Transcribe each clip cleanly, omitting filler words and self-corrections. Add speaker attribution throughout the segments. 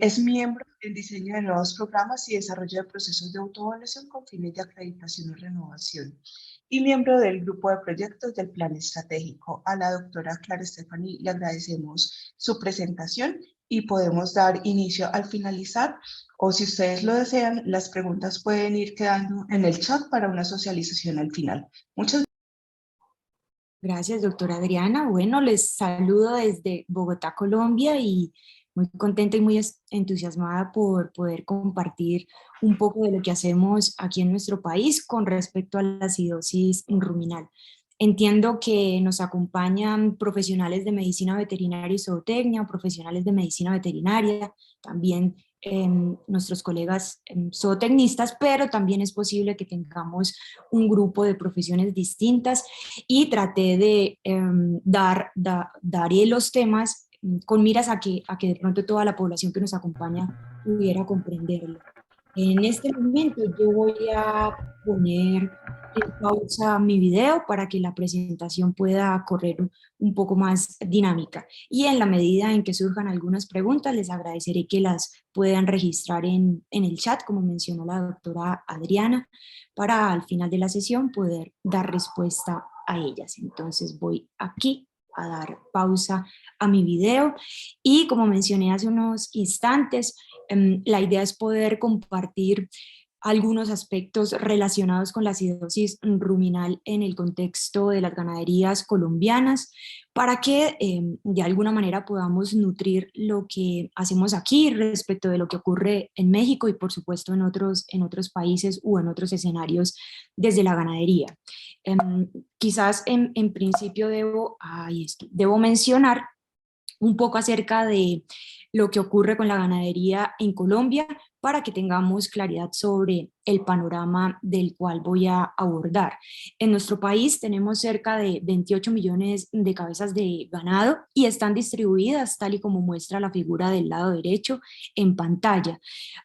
Speaker 1: Es miembro en diseño de nuevos programas y desarrollo de procesos de autoevaluación con fines de acreditación y renovación. Y miembro del grupo de proyectos del Plan Estratégico. A la doctora Clara Estefani le agradecemos su presentación y podemos dar inicio al finalizar. O si ustedes lo desean, las preguntas pueden ir quedando en el chat para una socialización al final. Muchas
Speaker 2: Gracias, doctora Adriana. Bueno, les saludo desde Bogotá, Colombia, y muy contenta y muy entusiasmada por poder compartir un poco de lo que hacemos aquí en nuestro país con respecto a la acidosis ruminal. Entiendo que nos acompañan profesionales de medicina veterinaria y zootecnia, profesionales de medicina veterinaria, también nuestros colegas zootecnistas, pero también es posible que tengamos un grupo de profesiones distintas, y traté de daré los temas con miras a que de pronto toda la población que nos acompaña pudiera comprenderlo. En este momento yo voy a poner en pausa mi video para que la presentación pueda correr un poco más dinámica. Y en la medida en que surjan algunas preguntas, les agradeceré que las puedan registrar en el chat, como mencionó la doctora Adriana, para al final de la sesión poder dar respuesta a ellas. Entonces voy aquí a dar pausa a mi video y, como mencioné hace unos instantes, la idea es poder compartir algunos aspectos relacionados con la acidosis ruminal en el contexto de las ganaderías colombianas, para que de alguna manera podamos nutrir lo que hacemos aquí respecto de lo que ocurre en México y por supuesto en otros países o en otros escenarios desde la ganadería. Quizás en principio debo mencionar un poco acerca de lo que ocurre con la ganadería en Colombia para que tengamos claridad sobre el panorama del cual voy a abordar. En nuestro país tenemos cerca de 28 millones de cabezas de ganado y están distribuidas tal y como muestra la figura del lado derecho en pantalla.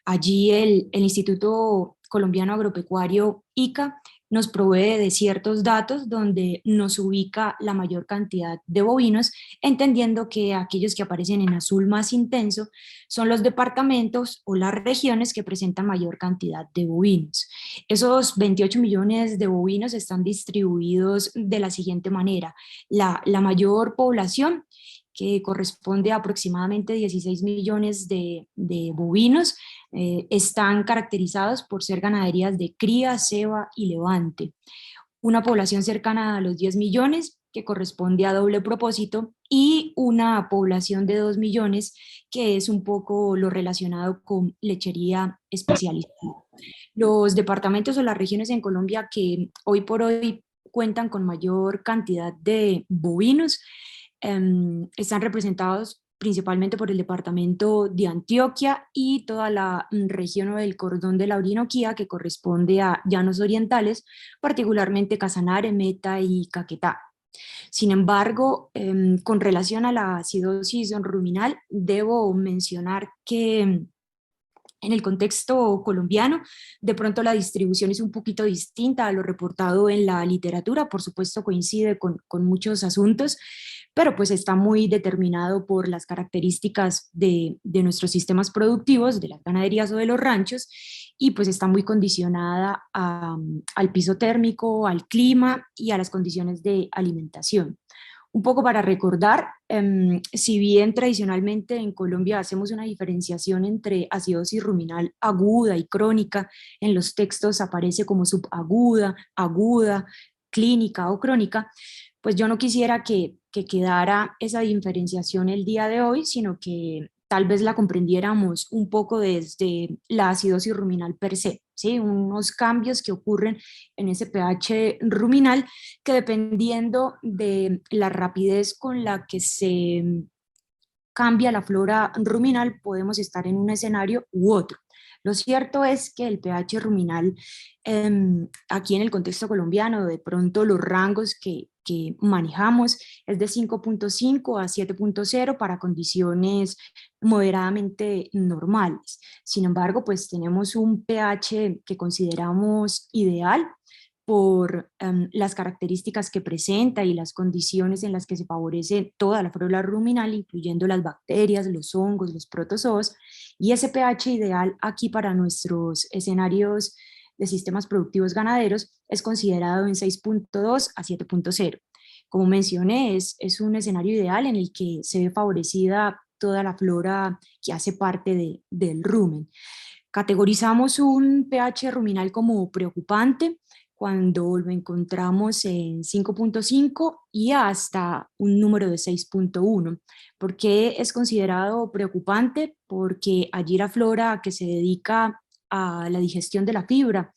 Speaker 2: Allí el Instituto Colombiano Agropecuario, ICA, nos provee de ciertos datos donde nos ubica la mayor cantidad de bovinos, entendiendo que aquellos que aparecen en azul más intenso son los departamentos o las regiones que presentan mayor cantidad de bovinos. Esos 28 millones de bovinos están distribuidos de la siguiente manera: la mayor población, que corresponde a aproximadamente 16 millones de bovinos, están caracterizados por ser ganaderías de cría, ceba y levante. Una población cercana a los 10 millones, que corresponde a doble propósito, y una población de 2 millones, que es un poco lo relacionado con lechería especializada. Los departamentos o las regiones en Colombia que hoy por hoy cuentan con mayor cantidad de bovinos están representados principalmente por el departamento de Antioquia y toda la región del cordón de la Orinoquía, que corresponde a llanos orientales, particularmente Casanare, Meta y Caquetá. Sin embargo, con relación a la acidosis ruminal, debo mencionar que en el contexto colombiano, de pronto la distribución es un poquito distinta a lo reportado en la literatura. Por supuesto coincide con muchos asuntos, pero pues está muy determinado por las características de nuestros sistemas productivos, de las ganaderías o de los ranchos, y pues está muy condicionada al piso térmico, al clima y a las condiciones de alimentación. Un poco para recordar, si bien tradicionalmente en Colombia hacemos una diferenciación entre acidosis ruminal aguda y crónica, en los textos aparece como subaguda, aguda, clínica o crónica, pues yo no quisiera que quedara esa diferenciación el día de hoy, sino que tal vez la comprendiéramos un poco desde la acidosis ruminal per se, ¿sí? Unos cambios que ocurren en ese pH ruminal, que dependiendo de la rapidez con la que se cambia la flora ruminal, podemos estar en un escenario u otro. Lo cierto es que el pH ruminal, aquí en el contexto colombiano, de pronto los rangos que manejamos es de 5.5 a 7.0 para condiciones moderadamente normales. Sin embargo, pues tenemos un pH que consideramos ideal por las características que presenta y las condiciones en las que se favorece toda la flora ruminal, incluyendo las bacterias, los hongos, los protozoos, y ese pH ideal aquí para nuestros escenarios de sistemas productivos ganaderos es considerado en 6.2 a 7.0. Como mencioné, es un escenario ideal en el que se ve favorecida toda la flora que hace parte del rumen. Categorizamos un pH ruminal como preocupante cuando lo encontramos en 5.5 y hasta un número de 6.1. ¿Por qué es considerado preocupante? Porque allí la flora que se dedica a la digestión de la fibra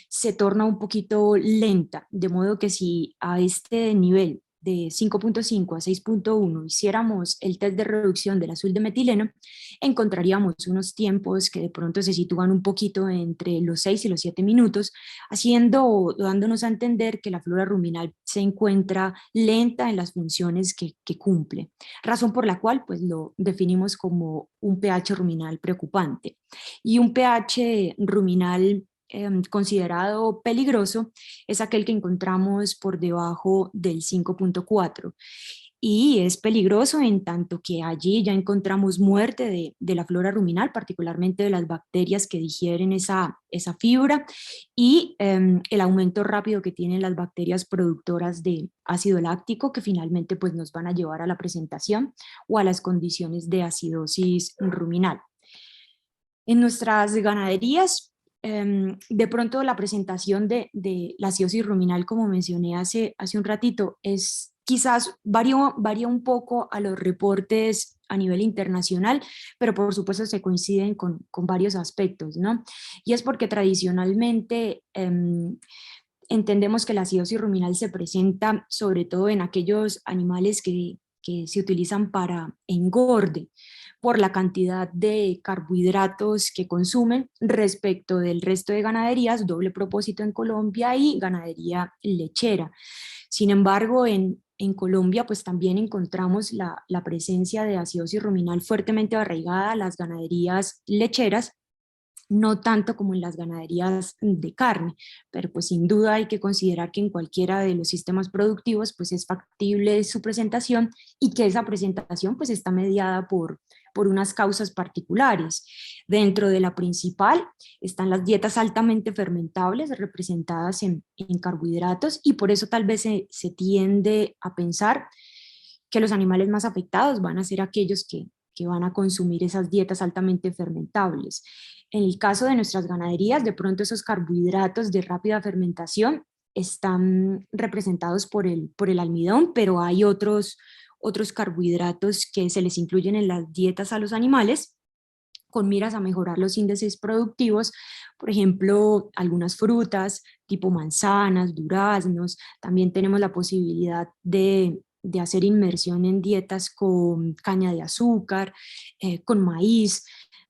Speaker 2: se torna un poquito lenta, de modo que si a este nivel de 5.5 a 6.1 hiciéramos el test de reducción del azul de metileno, encontraríamos unos tiempos que de pronto se sitúan un poquito entre los 6 y los 7 minutos, dándonos a entender que la flora ruminal se encuentra lenta en las funciones que cumple, razón por la cual pues lo definimos como un pH ruminal preocupante. Y un pH ruminal considerado peligroso es aquel que encontramos por debajo del 5.4 y es peligroso en tanto que allí ya encontramos muerte de la flora ruminal, particularmente de las bacterias que digieren esa fibra y el aumento rápido que tienen las bacterias productoras de ácido láctico que finalmente pues, nos van a llevar a la presentación o a las condiciones de acidosis ruminal. En nuestras ganaderías, de pronto la presentación de la acidosis ruminal, como mencioné hace un ratito, es quizás varía un poco a los reportes a nivel internacional, pero por supuesto se coinciden con varios aspectos, ¿no? Y es porque tradicionalmente entendemos que la acidosis ruminal se presenta sobre todo en aquellos animales que se utilizan para engorde, por la cantidad de carbohidratos que consumen respecto del resto de ganaderías, doble propósito en Colombia y ganadería lechera. Sin embargo, en Colombia pues también encontramos la presencia de acidosis ruminal fuertemente arraigada a las ganaderías lecheras, no tanto como en las ganaderías de carne, pero pues sin duda hay que considerar que en cualquiera de los sistemas productivos pues es factible su presentación y que esa presentación pues está mediada por unas causas particulares. Dentro de la principal están las dietas altamente fermentables representadas en carbohidratos y por eso tal vez se tiende a pensar que los animales más afectados van a ser aquellos que van a consumir esas dietas altamente fermentables. En el caso de nuestras ganaderías, de pronto esos carbohidratos de rápida fermentación están representados por el almidón, pero hay otros carbohidratos que se les incluyen en las dietas a los animales con miras a mejorar los índices productivos, por ejemplo, algunas frutas tipo manzanas, duraznos. También tenemos la posibilidad de hacer inmersión en dietas con caña de azúcar, con maíz,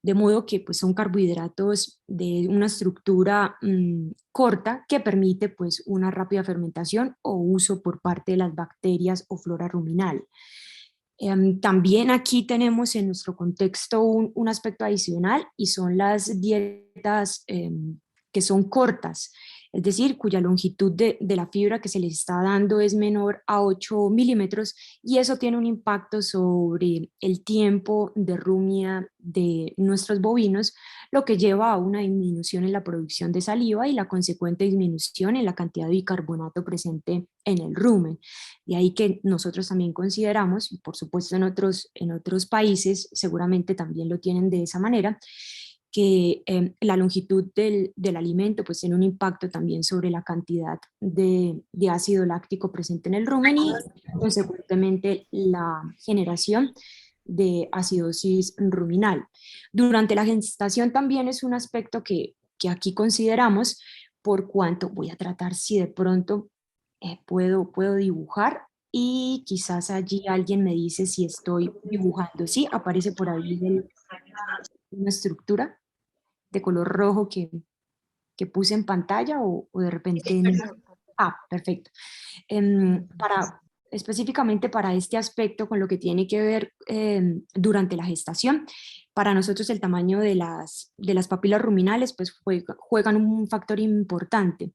Speaker 2: de modo que pues, son carbohidratos de una estructura corta que permite pues, una rápida fermentación o uso por parte de las bacterias o flora ruminal. También aquí tenemos en nuestro contexto un aspecto adicional y son las dietas que son cortas, es decir, cuya longitud de la fibra que se les está dando es menor a 8 milímetros y eso tiene un impacto sobre el tiempo de rumia de nuestros bovinos, lo que lleva a una disminución en la producción de saliva y la consecuente disminución en la cantidad de bicarbonato presente en el rumen. De ahí que nosotros también consideramos, y por supuesto en otros países seguramente también lo tienen de esa manera, que la longitud del alimento pues tiene un impacto también sobre la cantidad de ácido láctico presente en el rumen y consecuentemente la generación de acidosis ruminal. Durante la gestación también es un aspecto que aquí consideramos, por cuanto voy a tratar si de pronto puedo dibujar y quizás allí alguien me dice si estoy dibujando. Sí, aparece por ahí una estructura de color rojo que puse en pantalla o de repente no. Ah, perfecto. Específicamente para este aspecto, con lo que tiene que ver durante la gestación, para nosotros el tamaño de las papilas ruminales pues juegan un factor importante.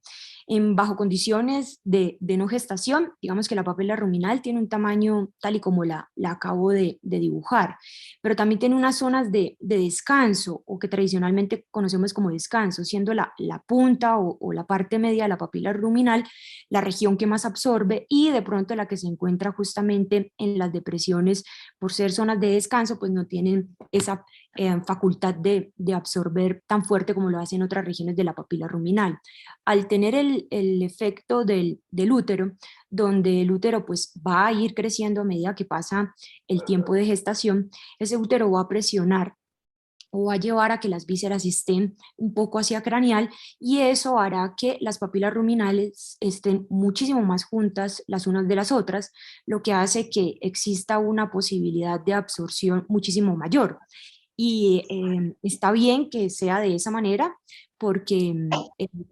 Speaker 2: Bajo condiciones de no gestación, digamos que la papila ruminal tiene un tamaño tal y como la acabo de dibujar, pero también tiene unas zonas de descanso, o que tradicionalmente conocemos como descanso, siendo la punta o la parte media de la papila ruminal la región que más absorbe, y de pronto la que se encuentra justamente en las depresiones, por ser zonas de descanso, pues no tienen esa facultad de absorber tan fuerte como lo hacen otras regiones de la papila ruminal. Al tener el efecto del útero, donde el útero pues va a ir creciendo a medida que pasa el tiempo de gestación, ese útero va a presionar o va a llevar a que las vísceras estén un poco hacia craneal, y eso hará que las papilas ruminales estén muchísimo más juntas las unas de las otras, lo que hace que exista una posibilidad de absorción muchísimo mayor. Y está bien que sea de esa manera, porque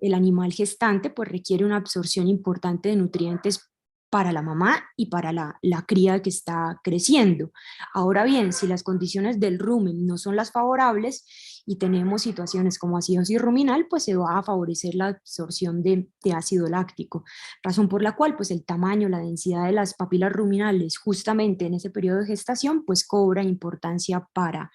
Speaker 2: el animal gestante pues requiere una absorción importante de nutrientes para la mamá y para la cría que está creciendo. Ahora bien, si las condiciones del rumen no son las favorables y tenemos situaciones como acidosis ruminal, pues se va a favorecer la absorción de ácido láctico, razón por la cual pues el tamaño, la densidad de las papilas ruminales justamente en ese periodo de gestación pues cobra importancia para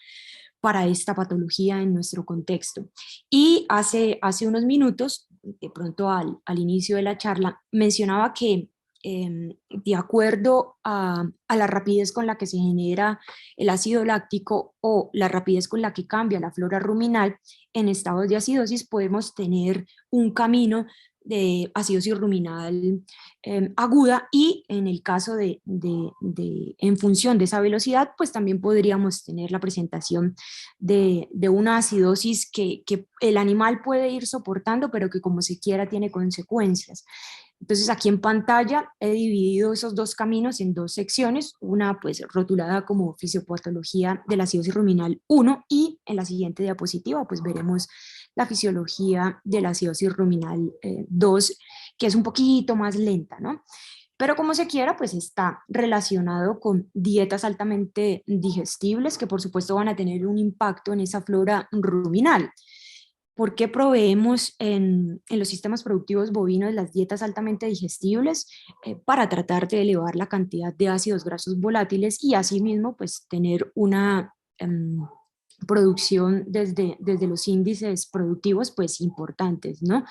Speaker 2: esta patología en nuestro contexto. Y hace unos minutos, de pronto al inicio de la charla, mencionaba que de acuerdo a la rapidez con la que se genera el ácido láctico o la rapidez con la que cambia la flora ruminal en estados de acidosis, podemos tener un camino de acidosis ruminal aguda, y en el caso en función de esa velocidad, pues también podríamos tener la presentación de una acidosis que el animal puede ir soportando, pero que como se quiera tiene consecuencias. Entonces aquí en pantalla he dividido esos dos caminos en dos secciones, una pues rotulada como fisiopatología de la acidosis ruminal 1, y en la siguiente diapositiva pues veremos la fisiología de la acidosis ruminal 2, que es un poquito más lenta, ¿no? Pero como se quiera, pues está relacionado con dietas altamente digestibles, que por supuesto van a tener un impacto en esa flora ruminal. ¿Por qué proveemos en los sistemas productivos bovinos las dietas altamente digestibles? Para tratar de elevar la cantidad de ácidos grasos volátiles y asimismo pues tener una producción desde los índices productivos pues importantes, ¿no?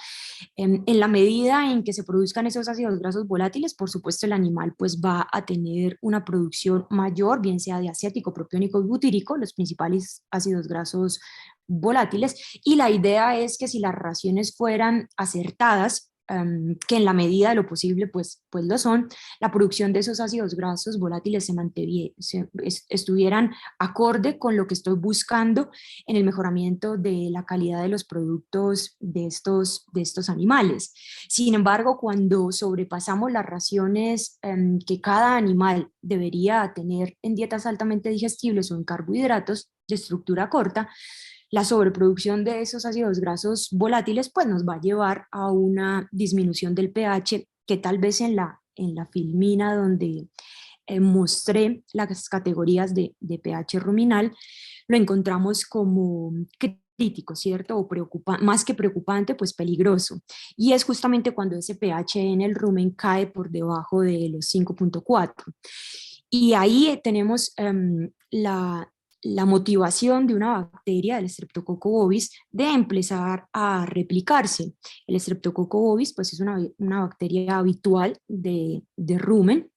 Speaker 2: En la medida en que se produzcan esos ácidos grasos volátiles, por supuesto el animal pues va a tener una producción mayor, bien sea de acético, propiónico y butírico, los principales ácidos grasos volátiles, y la idea es que si las raciones fueran acertadas, que en la medida de lo posible pues lo son, la producción de esos ácidos grasos volátiles estuvieran acorde con lo que estoy buscando en el mejoramiento de la calidad de los productos de estos animales. Sin embargo, cuando sobrepasamos las raciones que cada animal debería tener en dietas altamente digestibles o en carbohidratos de estructura corta, la sobreproducción de esos ácidos grasos volátiles pues nos va a llevar a una disminución del pH, que tal vez en la filmina donde mostré las categorías de pH ruminal, lo encontramos como crítico, ¿cierto? O más que preocupante, pues peligroso. Y es justamente cuando ese pH en el rumen cae por debajo de los 5.4. Y ahí tenemos la motivación de una bacteria, del Streptococcus bovis, de empezar a replicarse. El Streptococcus bovis pues, es una bacteria habitual de rumen,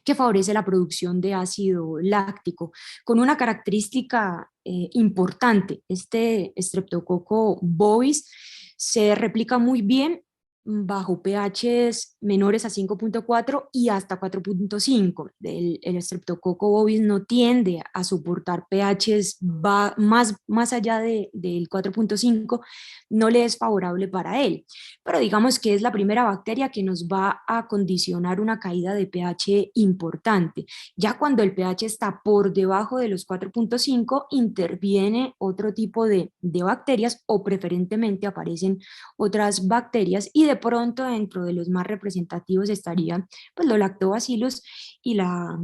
Speaker 2: que favorece la producción de ácido láctico, con una característica importante. Este Streptococcus bovis se replica muy bien bajo pHs menores a 5.4 y hasta 4.5. El Streptococcus bovis no tiende a soportar pHs más allá del 4.5, no le es favorable para él. Pero digamos que es la primera bacteria que nos va a condicionar una caída de pH importante. Ya cuando el pH está por debajo de los 4.5, interviene otro tipo de bacterias, o preferentemente aparecen otras bacterias, y de pronto dentro de los más representativos estarían pues, los lactobacillus y la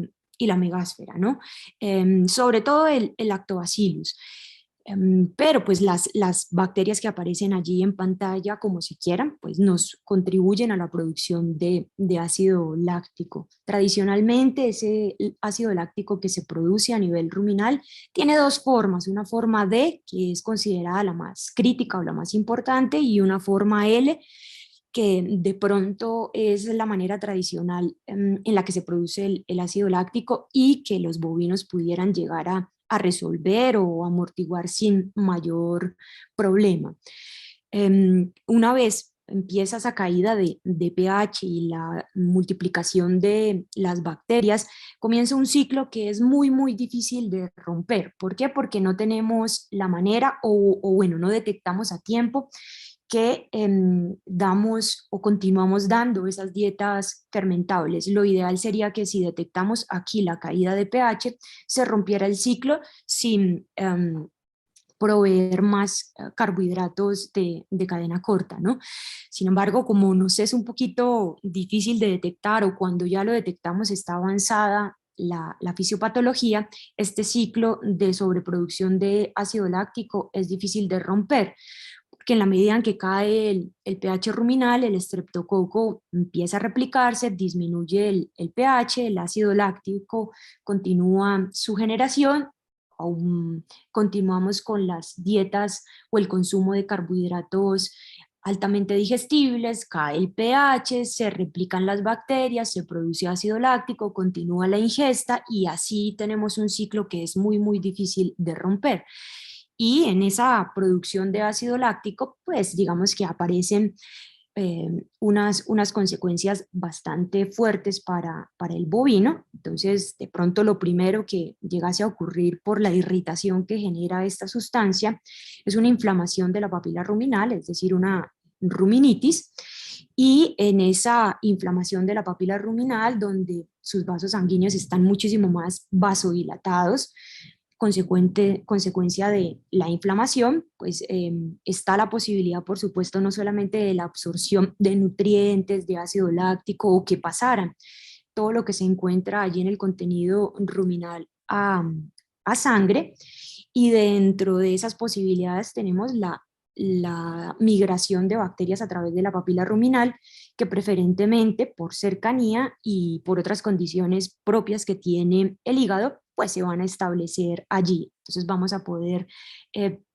Speaker 2: megasfera, ¿no? Sobre todo el lactobacillus. Pero pues las bacterias que aparecen allí en pantalla, como si quieran, pues nos contribuyen a la producción de ácido láctico. Tradicionalmente ese ácido láctico que se produce a nivel ruminal tiene dos formas, una forma D, que es considerada la más crítica o la más importante, y una forma L, que de pronto es la manera tradicional en la que se produce el ácido láctico y que los bovinos pudieran llegar a resolver o amortiguar sin mayor problema. Una vez empieza esa caída de pH y la multiplicación de las bacterias, comienza un ciclo que es muy, muy difícil de romper. ¿Por qué? Porque no tenemos la manera o bueno, no detectamos a tiempo que damos o continuamos dando esas dietas fermentables. Lo ideal sería que si detectamos aquí la caída de pH, se rompiera el ciclo sin proveer más carbohidratos de cadena corta, ¿no? Sin embargo, como nos es un poquito difícil de detectar o cuando ya lo detectamos está avanzada la fisiopatología, este ciclo de sobreproducción de ácido láctico es difícil de romper, que en la medida en que cae el pH ruminal, el estreptococo empieza a replicarse, disminuye el pH, el ácido láctico continúa su generación, aún continuamos con las dietas o el consumo de carbohidratos altamente digestibles, cae el pH, se replican las bacterias, se produce ácido láctico, continúa la ingesta y así tenemos un ciclo que es muy, muy difícil de romper. Y en esa producción de ácido láctico, pues digamos que aparecen unas consecuencias bastante fuertes para el bovino. Entonces, de pronto lo primero que llegase a ocurrir por la irritación que genera esta sustancia es una inflamación de la papila ruminal, es decir, una ruminitis. Y en esa inflamación de la papila ruminal, donde sus vasos sanguíneos están muchísimo más vasodilatados, consecuencia de la inflamación, pues está la posibilidad, por supuesto, no solamente de la absorción de nutrientes, de ácido láctico o que pasaran todo lo que se encuentra allí en el contenido ruminal a sangre, y dentro de esas posibilidades tenemos la migración de bacterias a través de la papila ruminal, que preferentemente por cercanía y por otras condiciones propias que tiene el hígado, pues se van a establecer allí. Entonces vamos a poder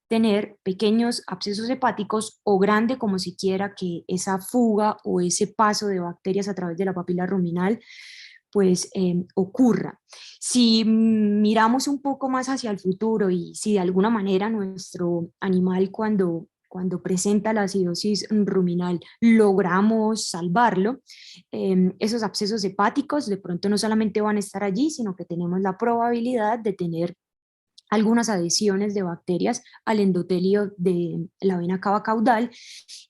Speaker 2: tener pequeños abscesos hepáticos o grande, como si quiera que esa fuga o ese paso de bacterias a través de la papila ruminal pues ocurra. Si miramos un poco más hacia el futuro y si de alguna manera nuestro animal cuando presenta la acidosis ruminal logramos salvarlo, esos abscesos hepáticos de pronto no solamente van a estar allí, sino que tenemos la probabilidad de tener algunas adhesiones de bacterias al endotelio de la vena cava caudal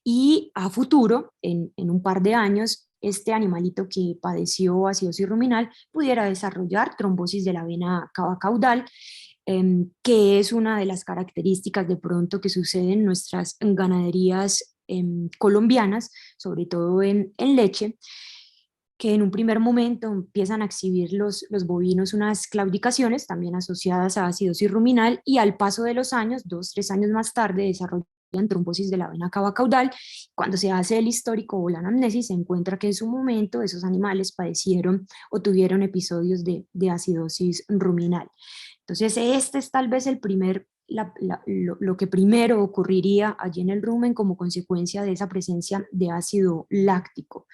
Speaker 2: y a futuro, en un par de años, este animalito que padeció acidosis ruminal pudiera desarrollar trombosis de la vena cava caudal, que es una de las características de pronto que sucede en nuestras ganaderías colombianas, sobre todo en leche, que en un primer momento empiezan a exhibir los bovinos unas claudicaciones también asociadas a acidosis ruminal y al paso de los años, 2, 3 años más tarde, desarrollan trombosis de la vena cava caudal. Cuando se hace el histórico o la anamnesis, se encuentra que en su momento esos animales padecieron o tuvieron episodios de acidosis ruminal. Entonces, este es tal vez el primer, lo que primero ocurriría allí en el rumen como consecuencia de esa presencia de ácido láctico.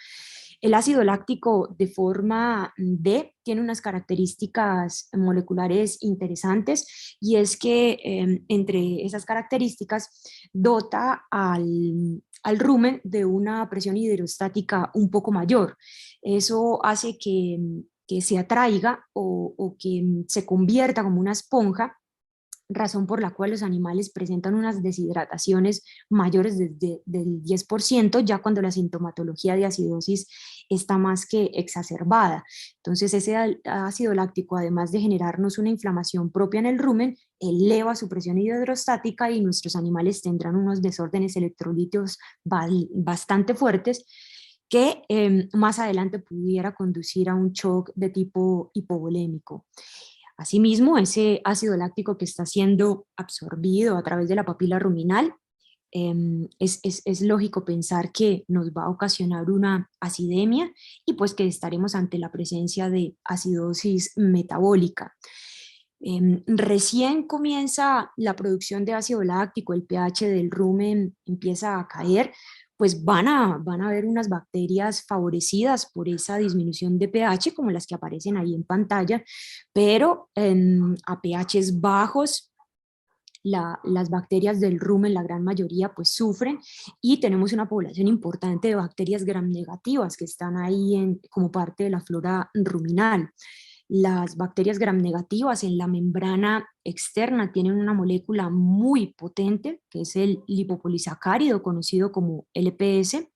Speaker 2: El ácido láctico de forma D tiene unas características moleculares interesantes y es que entre esas características dota al rumen de una presión hidrostática un poco mayor. Eso hace que se atraiga o que se convierta como una esponja, razón por la cual los animales presentan unas deshidrataciones mayores del 10%, ya cuando la sintomatología de acidosis está más que exacerbada. Entonces ese ácido láctico, además de generarnos una inflamación propia en el rumen, eleva su presión hidrostática y nuestros animales tendrán unos desórdenes electrolíticos bastante fuertes que más adelante pudiera conducir a un shock de tipo hipovolémico. Asimismo, ese ácido láctico que está siendo absorbido a través de la papila ruminal, es lógico pensar que nos va a ocasionar una acidemia y pues que estaremos ante la presencia de acidosis metabólica. Recién comienza la producción de ácido láctico, el pH del rumen empieza a caer, pues van a haber unas bacterias favorecidas por esa disminución de pH, como las que aparecen ahí en pantalla, pero a pHs bajos, las bacterias del rumen, la gran mayoría, pues sufren, y tenemos una población importante de bacterias gram negativas que están ahí como parte de la flora ruminal. Las bacterias gram negativas en la membrana externa tienen una molécula muy potente, que es el lipopolisacárido, conocido como LPS,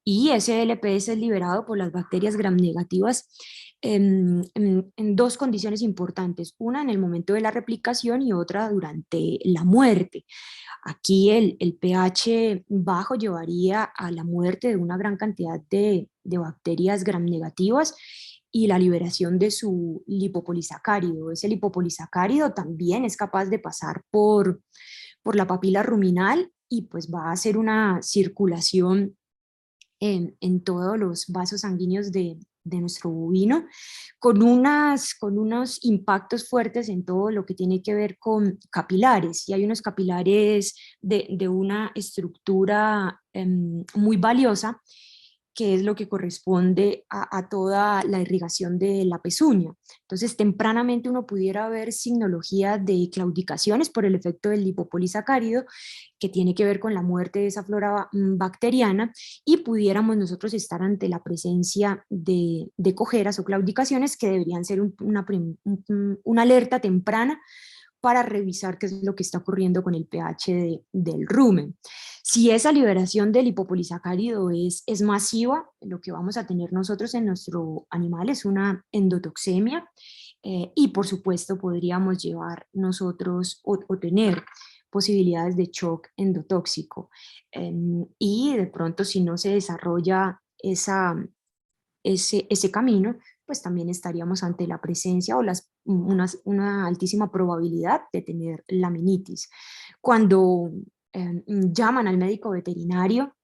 Speaker 2: y ese LPS es liberado por las bacterias gram negativas en dos condiciones importantes, una en el momento de la replicación y otra durante la muerte. Aquí el pH bajo llevaría a la muerte de una gran cantidad de bacterias gram negativas y la liberación de su lipopolisacárido. Ese lipopolisacárido también es capaz de pasar por la papila ruminal y pues va a hacer una circulación en todos los vasos sanguíneos de nuestro bovino, con unos impactos fuertes en todo lo que tiene que ver con capilares. Y hay unos capilares de una estructura muy valiosa, que es lo que corresponde a toda la irrigación de la pezuña. Entonces, tempranamente uno pudiera ver signología de claudicaciones por el efecto del lipopolisacárido, que tiene que ver con la muerte de esa flora bacteriana, y pudiéramos nosotros estar ante la presencia de cojeras o claudicaciones, que deberían ser una alerta temprana para revisar qué es lo que está ocurriendo con el pH del rumen. Si esa liberación del lipopolisacárido es masiva, lo que vamos a tener nosotros en nuestro animal es una endotoxemia, y por supuesto podríamos llevar nosotros o tener posibilidades de shock endotóxico. Y de pronto, si no se desarrolla ese camino, pues también estaríamos ante la presencia o una altísima probabilidad de tener laminitis. Cuando llaman al médico veterinario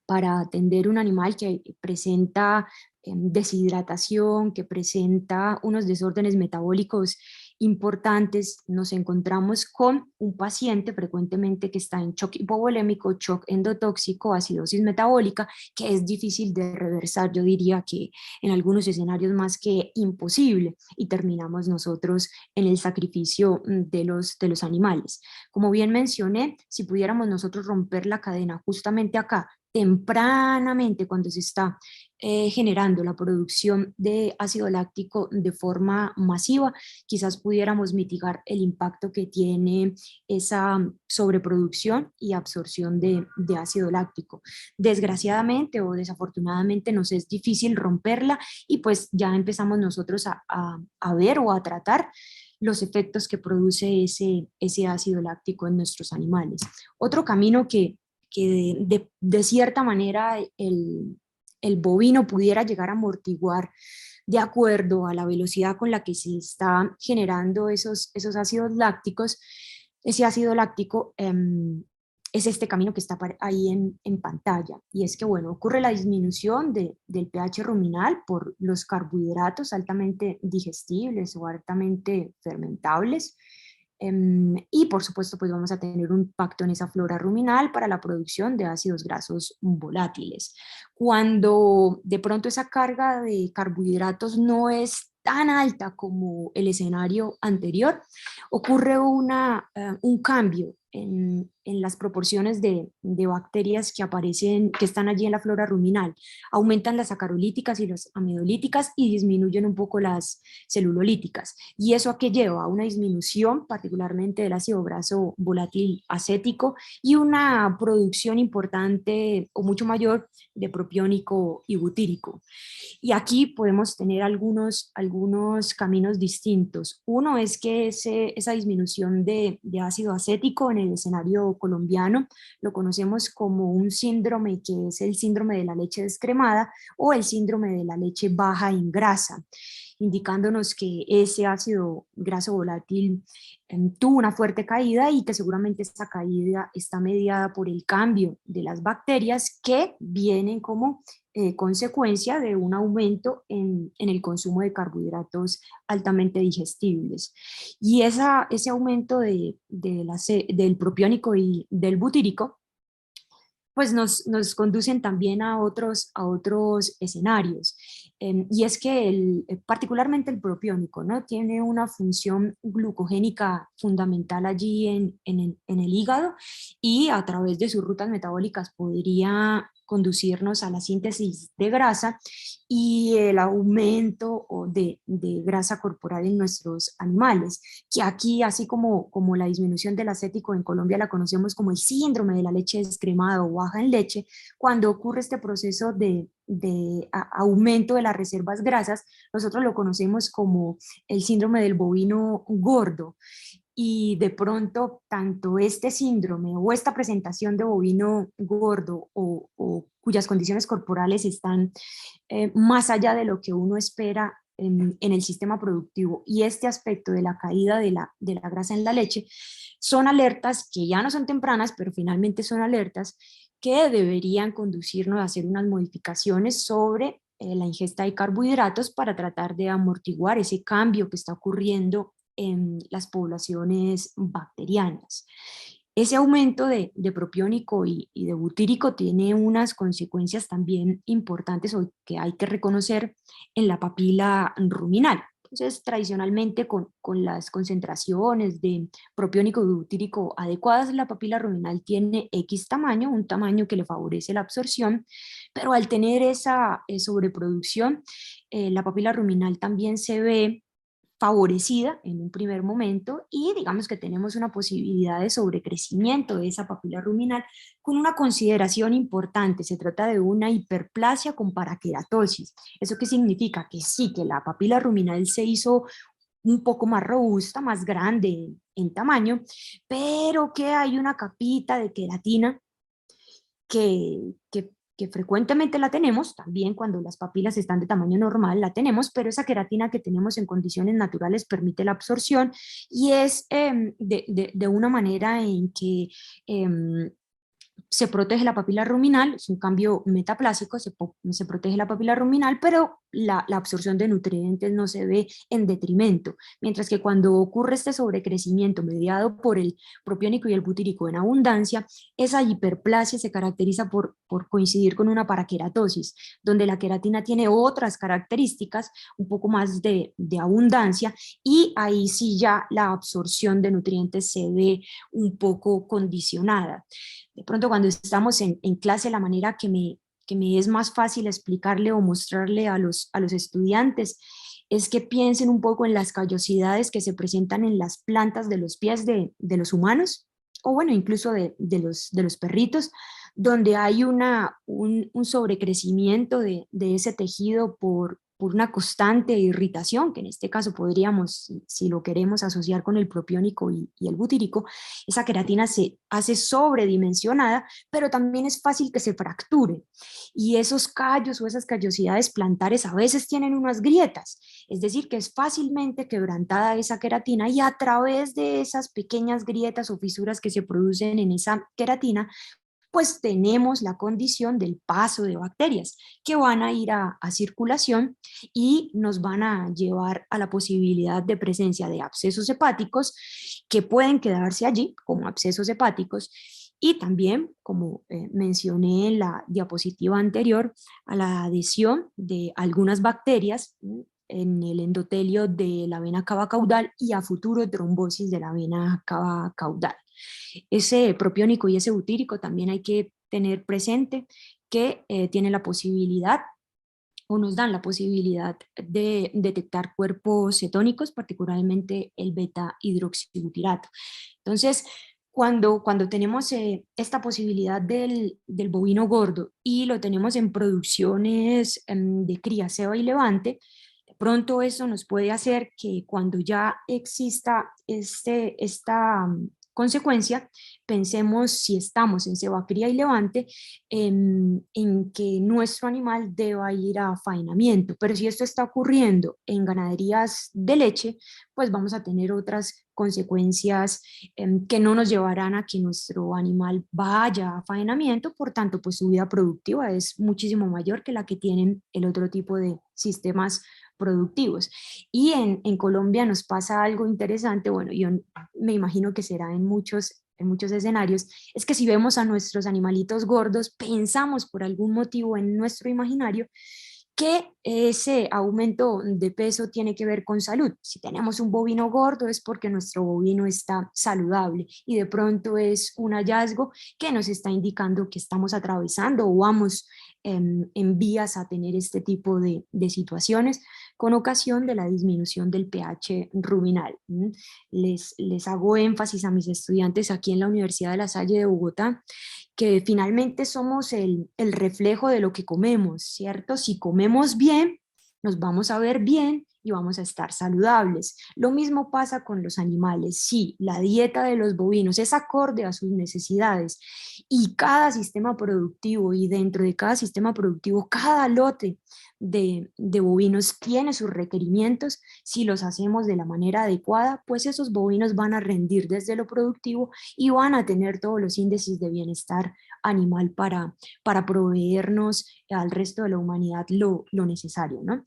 Speaker 2: para atender un animal que presenta deshidratación, que presenta unos desórdenes metabólicos importantes, nos encontramos con un paciente frecuentemente que está en shock hipovolémico, shock endotóxico, acidosis metabólica, que es difícil de reversar, yo diría que en algunos escenarios más que imposible, y terminamos nosotros en el sacrificio de los animales. Como bien mencioné, si pudiéramos nosotros romper la cadena justamente acá, tempranamente, cuando se está generando la producción de ácido láctico de forma masiva, quizás pudiéramos mitigar el impacto que tiene esa sobreproducción y absorción de ácido láctico. Desgraciadamente o desafortunadamente nos es difícil romperla, y pues ya empezamos nosotros a ver o a tratar los efectos que produce ese ácido láctico en nuestros animales. Otro camino que de cierta manera el bovino pudiera llegar a amortiguar de acuerdo a la velocidad con la que se está generando esos ácidos lácticos, ese ácido láctico es este camino que está ahí en pantalla. Y es que, bueno, ocurre la disminución del pH ruminal por los carbohidratos altamente digestibles o altamente fermentables. Y por supuesto, pues vamos a tener un impacto en esa flora ruminal para la producción de ácidos grasos volátiles. Cuando de pronto esa carga de carbohidratos no es tan alta como el escenario anterior, ocurre un cambio en las proporciones de bacterias que aparecen, que están allí en la flora ruminal. Aumentan las sacarolíticas y las amidolíticas y disminuyen un poco las celulolíticas. ¿Y eso a qué lleva? A una disminución particularmente del ácido graso volátil acético y una producción importante o mucho mayor de propiónico y butírico. Y aquí podemos tener algunos caminos distintos. Uno es que esa disminución de ácido acético en el escenario colombiano lo conocemos como un síndrome que es el síndrome de la leche descremada o el síndrome de la leche baja en grasa. indicándonos que ese ácido graso volátil tuvo una fuerte caída y que seguramente esta caída está mediada por el cambio de las bacterias que vienen como consecuencia de un aumento en el consumo de carbohidratos altamente digestibles. Y ese aumento del propiónico y del butírico pues nos conducen también a otros escenarios. Y es que particularmente el propiónico, ¿no? Tiene una función glucogénica fundamental allí en el hígado y a través de sus rutas metabólicas podría conducirnos a la síntesis de grasa y el aumento de grasa corporal en nuestros animales, que aquí, así como la disminución del acético en Colombia la conocemos como el síndrome de la leche descremada o baja en leche, cuando ocurre este proceso de aumento de las reservas grasas, nosotros lo conocemos como el síndrome del bovino gordo. Y de pronto, tanto este síndrome o esta presentación de bovino gordo o cuyas condiciones corporales están más allá de lo que uno espera en el sistema productivo y este aspecto de la caída de la grasa en la leche, son alertas que ya no son tempranas, pero finalmente son alertas que deberían conducirnos a hacer unas modificaciones sobre la ingesta de carbohidratos para tratar de amortiguar ese cambio que está ocurriendo en las poblaciones bacterianas. Ese aumento de propiónico y de butírico tiene unas consecuencias también importantes que hay que reconocer en la papila ruminal. Entonces, tradicionalmente con las concentraciones de propiónico y butírico adecuadas, la papila ruminal tiene X tamaño, un tamaño que le favorece la absorción, pero al tener esa sobreproducción, la papila ruminal también se ve favorecida en un primer momento y digamos que tenemos una posibilidad de sobrecrecimiento de esa papila ruminal con una consideración importante. Se trata de una hiperplasia con paraqueratosis. ¿Eso qué significa? Que sí, que la papila ruminal se hizo un poco más robusta, más grande en tamaño, pero que hay una capita de queratina que frecuentemente la tenemos, también cuando las papilas están de tamaño normal la tenemos, pero esa queratina que tenemos en condiciones naturales permite la absorción y es de una manera en que se protege la papila ruminal, es un cambio metaplásico, se protege la papila ruminal, pero la absorción de nutrientes no se ve en detrimento, mientras que cuando ocurre este sobrecrecimiento mediado por el propiónico y el butírico en abundancia, esa hiperplasia se caracteriza por coincidir con una paraqueratosis, donde la queratina tiene otras características, un poco más de abundancia, y ahí sí ya la absorción de nutrientes se ve un poco condicionada. De pronto cuando estamos en clase, la manera que me es más fácil explicarle o mostrarle a los estudiantes es que piensen un poco en las callosidades que se presentan en las plantas de los pies de los humanos, o bueno, incluso de los perritos, donde hay un sobrecrecimiento de ese tejido por una constante irritación, que en este caso podríamos, si lo queremos asociar con el propiónico y el butírico, esa queratina se hace sobredimensionada, pero también es fácil que se fracture. Y esos callos o esas callosidades plantares a veces tienen unas grietas, es decir, que es fácilmente quebrantada esa queratina y a través de esas pequeñas grietas o fisuras que se producen en esa queratina, pues tenemos la condición del paso de bacterias que van a ir a circulación y nos van a llevar a la posibilidad de presencia de abscesos hepáticos que pueden quedarse allí como abscesos hepáticos y también, como mencioné en la diapositiva anterior, a la adhesión de algunas bacterias en el endotelio de la vena cava caudal y a futuro trombosis de la vena cava caudal. Ese propiónico y ese butírico también hay que tener presente que tiene la posibilidad o nos dan la posibilidad de detectar cuerpos cetónicos, particularmente el beta hidroxibutirato. Entonces, cuando tenemos esta posibilidad del bovino gordo y lo tenemos en producciones de cría, ceba y levante, de pronto eso nos puede hacer que cuando ya exista esta consecuencia, pensemos, si estamos en ceba cría y levante, en que nuestro animal deba ir a faenamiento. Pero si esto está ocurriendo en ganaderías de leche, pues vamos a tener otras consecuencias que no nos llevarán a que nuestro animal vaya a faenamiento. Por tanto, pues su vida productiva es muchísimo mayor que la que tienen el otro tipo de sistemas productivos. Y en Colombia nos pasa algo interesante, bueno, yo me imagino que será en muchos escenarios, es que si vemos a nuestros animalitos gordos, pensamos por algún motivo en nuestro imaginario que ese aumento de peso tiene que ver con salud. Si tenemos un bovino gordo es porque nuestro bovino está saludable y de pronto es un hallazgo que nos está indicando que estamos atravesando o vamos en vías a tener este tipo de situaciones con ocasión de la disminución del pH ruminal. Les hago énfasis a mis estudiantes aquí en la Universidad de La Salle de Bogotá que finalmente somos el reflejo de lo que comemos, ¿cierto? Si comemos bien, nos vamos a ver bien y vamos a estar saludables. Lo mismo pasa con los animales. Si la dieta de los bovinos es acorde a sus necesidades y cada sistema productivo, y dentro de cada sistema productivo, cada lote de bovinos tiene sus requerimientos, si los hacemos de la manera adecuada, pues esos bovinos van a rendir desde lo productivo y van a tener todos los índices de bienestar animal para proveernos al resto de la humanidad lo necesario, ¿no?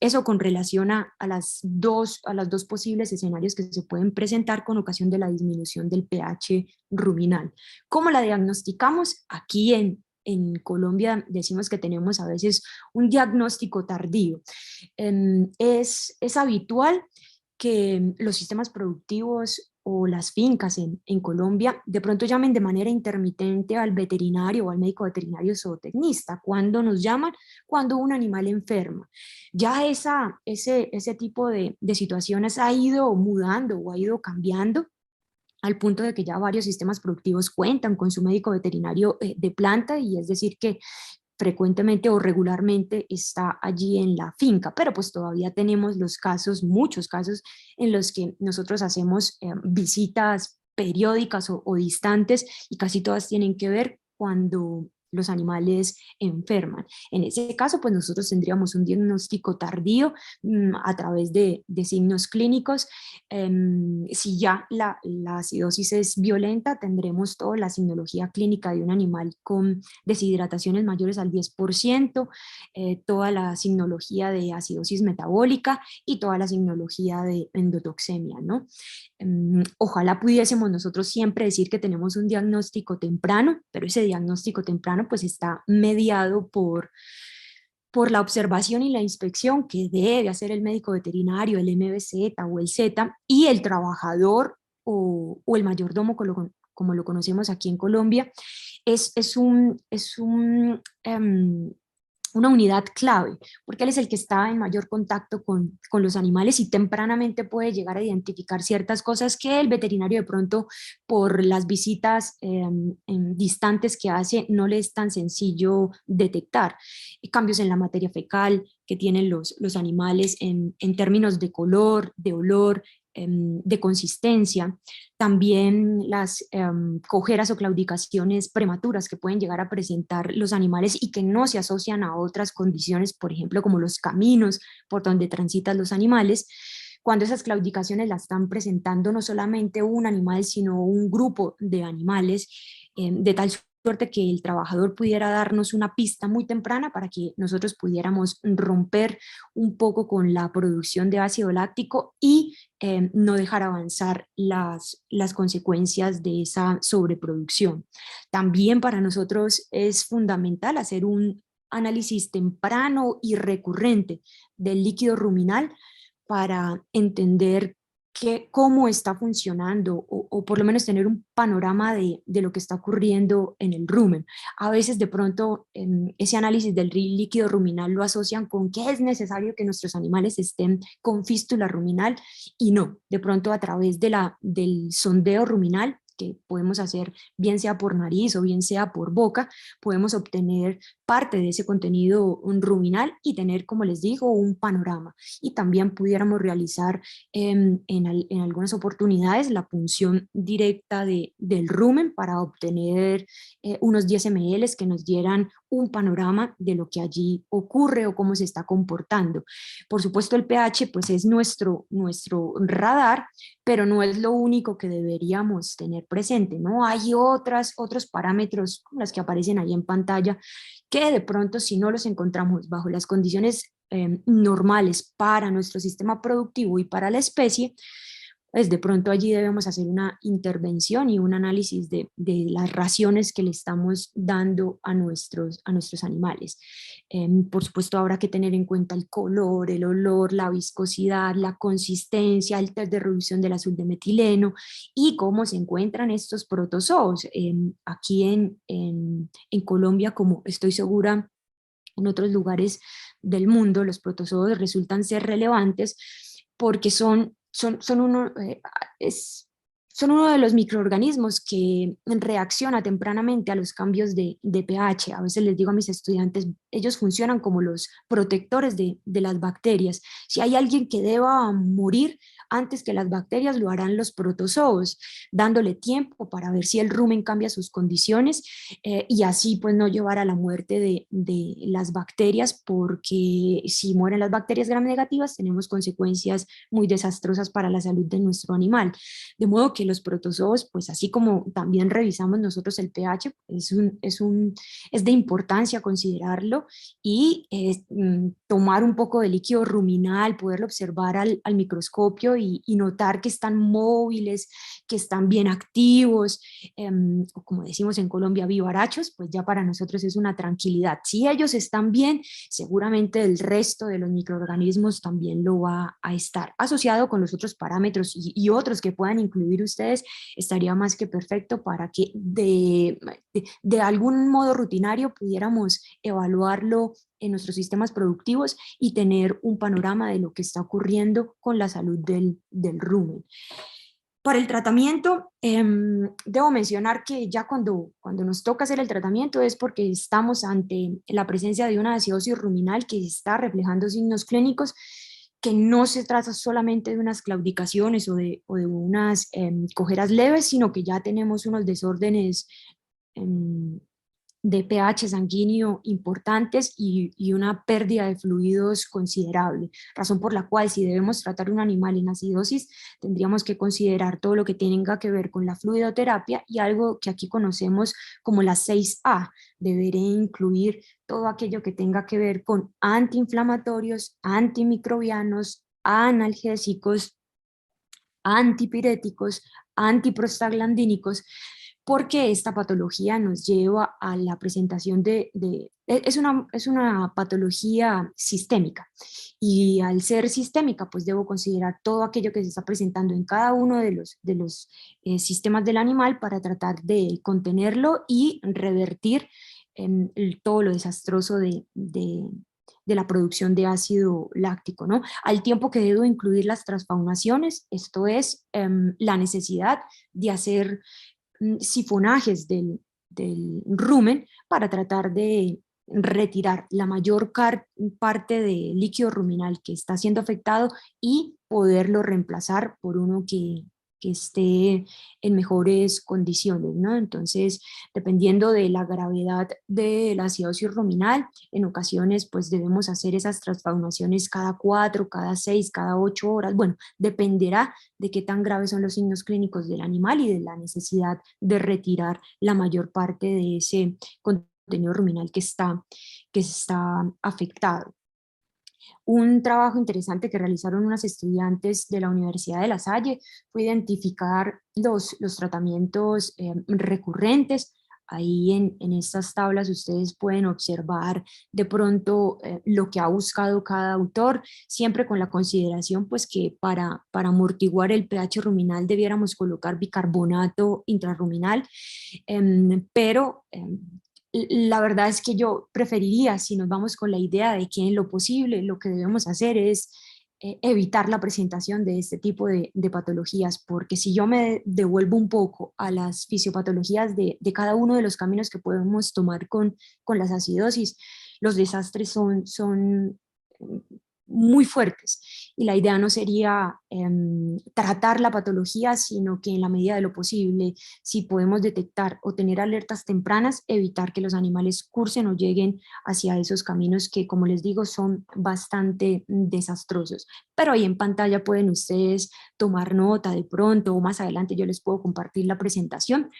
Speaker 2: Eso con relación a los dos posibles escenarios que se pueden presentar con ocasión de la disminución del pH ruminal. ¿Cómo la diagnosticamos? Aquí en Colombia decimos que tenemos a veces un diagnóstico tardío. Es habitual que los sistemas productivos o las fincas en Colombia de pronto llamen de manera intermitente al veterinario o al médico veterinario zootecnista. ¿Cuándo nos llaman? Cuando un animal enferma. Ya ese tipo de situaciones ha ido mudando o ha ido cambiando al punto de que ya varios sistemas productivos cuentan con su médico veterinario de planta, y es decir que frecuentemente o regularmente está allí en la finca, pero pues todavía tenemos los casos, muchos casos, en los que nosotros hacemos visitas periódicas o distantes, y casi todas tienen que ver cuando los animales enferman. En ese caso, pues nosotros tendríamos un diagnóstico tardío a través de signos clínicos. Si ya la acidosis es violenta, tendremos toda la signología clínica de un animal con deshidrataciones mayores al 10%, toda la signología de acidosis metabólica y toda la signología de endotoxemia, ¿no? Ojalá pudiésemos nosotros siempre decir que tenemos un diagnóstico temprano, pero ese diagnóstico temprano pues está mediado por la observación y la inspección que debe hacer el médico veterinario, el MVZ o el Z, y el trabajador o el mayordomo, como lo conocemos aquí en Colombia, es una unidad clave, porque él es el que está en mayor contacto con los animales y tempranamente puede llegar a identificar ciertas cosas que el veterinario de pronto por las visitas distantes que hace no le es tan sencillo detectar. Cambios en la materia fecal que tienen los animales en términos de color, de olor, de consistencia, también las cojeras o claudicaciones prematuras que pueden llegar a presentar los animales y que no se asocian a otras condiciones, por ejemplo, como los caminos por donde transitan los animales. Cuando esas claudicaciones las están presentando no solamente un animal, sino un grupo de animales, de tal suerte que el trabajador pudiera darnos una pista muy temprana para que nosotros pudiéramos romper un poco con la producción de ácido láctico y no dejar avanzar las consecuencias de esa sobreproducción. También para nosotros es fundamental hacer un análisis temprano y recurrente del líquido ruminal para entender cómo está funcionando o por lo menos tener un panorama de lo que está ocurriendo en el rumen. A veces de pronto ese análisis del líquido ruminal lo asocian con que es necesario que nuestros animales estén con fístula ruminal, y no, de pronto a través del sondeo ruminal, que podemos hacer bien sea por nariz o bien sea por boca, podemos obtener parte de ese contenido ruminal y tener, como les digo, un panorama. Y también pudiéramos realizar en algunas oportunidades la punción directa del rumen para obtener unos 10 ml que nos dieran un panorama de lo que allí ocurre o cómo se está comportando. Por supuesto, el pH pues es nuestro radar, pero no es lo único que deberíamos tener presente, ¿no? Hay otros parámetros como los que aparecen ahí en pantalla que de pronto si no los encontramos bajo las condiciones normales para nuestro sistema productivo y para la especie, pues de pronto allí debemos hacer una intervención y un análisis de las raciones que le estamos dando a nuestros animales. Por supuesto, habrá que tener en cuenta el color, el olor, la viscosidad, la consistencia, el test de reducción del azul de metileno y cómo se encuentran estos protozoos. Aquí en Colombia, como estoy segura en otros lugares del mundo, los protozoos resultan ser relevantes porque son uno de los microorganismos que reacciona tempranamente a los cambios de pH. A veces les digo a mis estudiantes, ellos funcionan como los protectores de las bacterias. Si hay alguien que deba morir antes que las bacterias, lo harán los protozoos, dándole tiempo para ver si el rumen cambia sus condiciones y así pues no llevar a la muerte de las bacterias, porque si mueren las bacterias gram negativas tenemos consecuencias muy desastrosas para la salud de nuestro animal. De modo que los protozoos, pues así como también revisamos nosotros el pH, es de importancia considerarlo y tomar un poco de líquido ruminal, poderlo observar al microscopio y notar que están móviles, que están bien activos, o como decimos en Colombia, vivarachos, pues ya para nosotros es una tranquilidad. Si ellos están bien, seguramente el resto de los microorganismos también lo va a estar. Asociado con los otros parámetros y otros que puedan incluir ustedes, estaría más que perfecto para que de algún modo rutinario pudiéramos evaluarlo en nuestros sistemas productivos y tener un panorama de lo que está ocurriendo con la salud del rumen. Para el tratamiento, debo mencionar que ya cuando nos toca hacer el tratamiento es porque estamos ante la presencia de una acidosis ruminal que está reflejando signos clínicos, que no se trata solamente de unas claudicaciones o de unas cojeras leves, sino que ya tenemos unos desórdenes em, de pH sanguíneo importantes y una pérdida de fluidos considerable, razón por la cual si debemos tratar un animal en acidosis tendríamos que considerar todo lo que tenga que ver con la fluidoterapia y algo que aquí conocemos como las 6A. Deberé incluir todo aquello que tenga que ver con antiinflamatorios, antimicrobianos, analgésicos, antipiréticos, antiprostaglandínicos, porque esta patología nos lleva a la presentación es una patología sistémica y al ser sistémica pues debo considerar todo aquello que se está presentando en cada uno de los sistemas del animal para tratar de contenerlo y revertir todo lo desastroso de la producción de ácido láctico, ¿no? Al tiempo que debo incluir las transfaunaciones, esto es la necesidad de hacer sifonajes del rumen para tratar de retirar la mayor parte del líquido ruminal que está siendo afectado y poderlo reemplazar por uno que esté en mejores condiciones, ¿no? Entonces, dependiendo de la gravedad de la acidosis ruminal, en ocasiones pues debemos hacer esas transfaunaciones cada 4, cada 6, cada 8 horas. Bueno, dependerá de qué tan graves son los signos clínicos del animal y de la necesidad de retirar la mayor parte de ese contenido ruminal que está afectado. Un trabajo interesante que realizaron unas estudiantes de la Universidad de La Salle fue identificar los tratamientos recurrentes. Ahí en estas tablas ustedes pueden observar de pronto lo que ha buscado cada autor, siempre con la consideración pues que para amortiguar el pH ruminal debiéramos colocar bicarbonato intrarruminal, pero la verdad es que yo preferiría, si nos vamos con la idea de que en lo posible lo que debemos hacer es evitar la presentación de este tipo de patologías, porque si yo me devuelvo un poco a las fisiopatologías de cada uno de los caminos que podemos tomar con las acidosis, los desastres son muy fuertes y la idea no sería tratar la patología, sino que en la medida de lo posible, si podemos detectar o tener alertas tempranas, evitar que los animales cursen o lleguen hacia esos caminos que, como les digo, son bastante desastrosos. Pero ahí en pantalla pueden ustedes tomar nota de pronto o más adelante yo les puedo compartir la presentación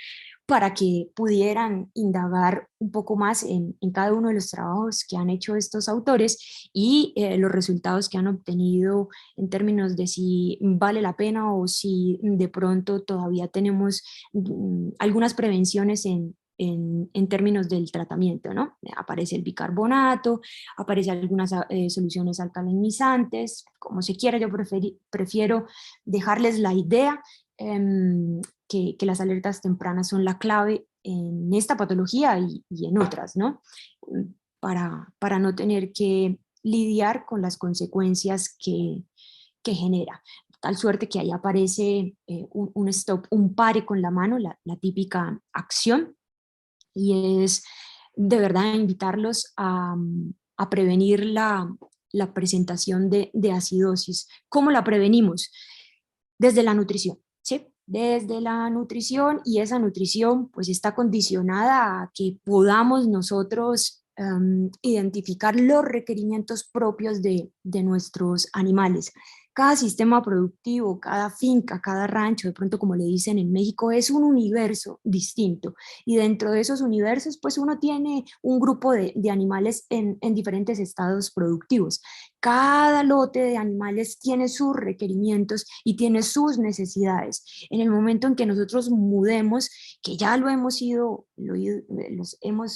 Speaker 2: para que pudieran indagar un poco más en cada uno de los trabajos que han hecho estos autores y los resultados que han obtenido en términos de si vale la pena o si de pronto todavía tenemos algunas prevenciones en términos del tratamiento, ¿no? Aparece el bicarbonato, aparecen algunas soluciones alcalinizantes, como se quiera, yo prefiero dejarles la idea que las alertas tempranas son la clave en esta patología y en otras, ¿no? Para no tener que lidiar con las consecuencias que genera. Tal suerte que ahí aparece un stop, un pare con la mano, la típica acción, y es de verdad invitarlos a prevenir la presentación de acidosis. ¿Cómo la prevenimos? Desde la nutrición, ¿sí? Desde la nutrición, y esa nutrición pues está condicionada a que podamos nosotros identificar los requerimientos propios de nuestros animales. Cada sistema productivo, cada finca, cada rancho, de pronto como le dicen en México, es un universo distinto. Y dentro de esos universos, pues uno tiene un grupo de animales en diferentes estados productivos. Cada lote de animales tiene sus requerimientos y tiene sus necesidades. En el momento en que nosotros mudemos, que ya los hemos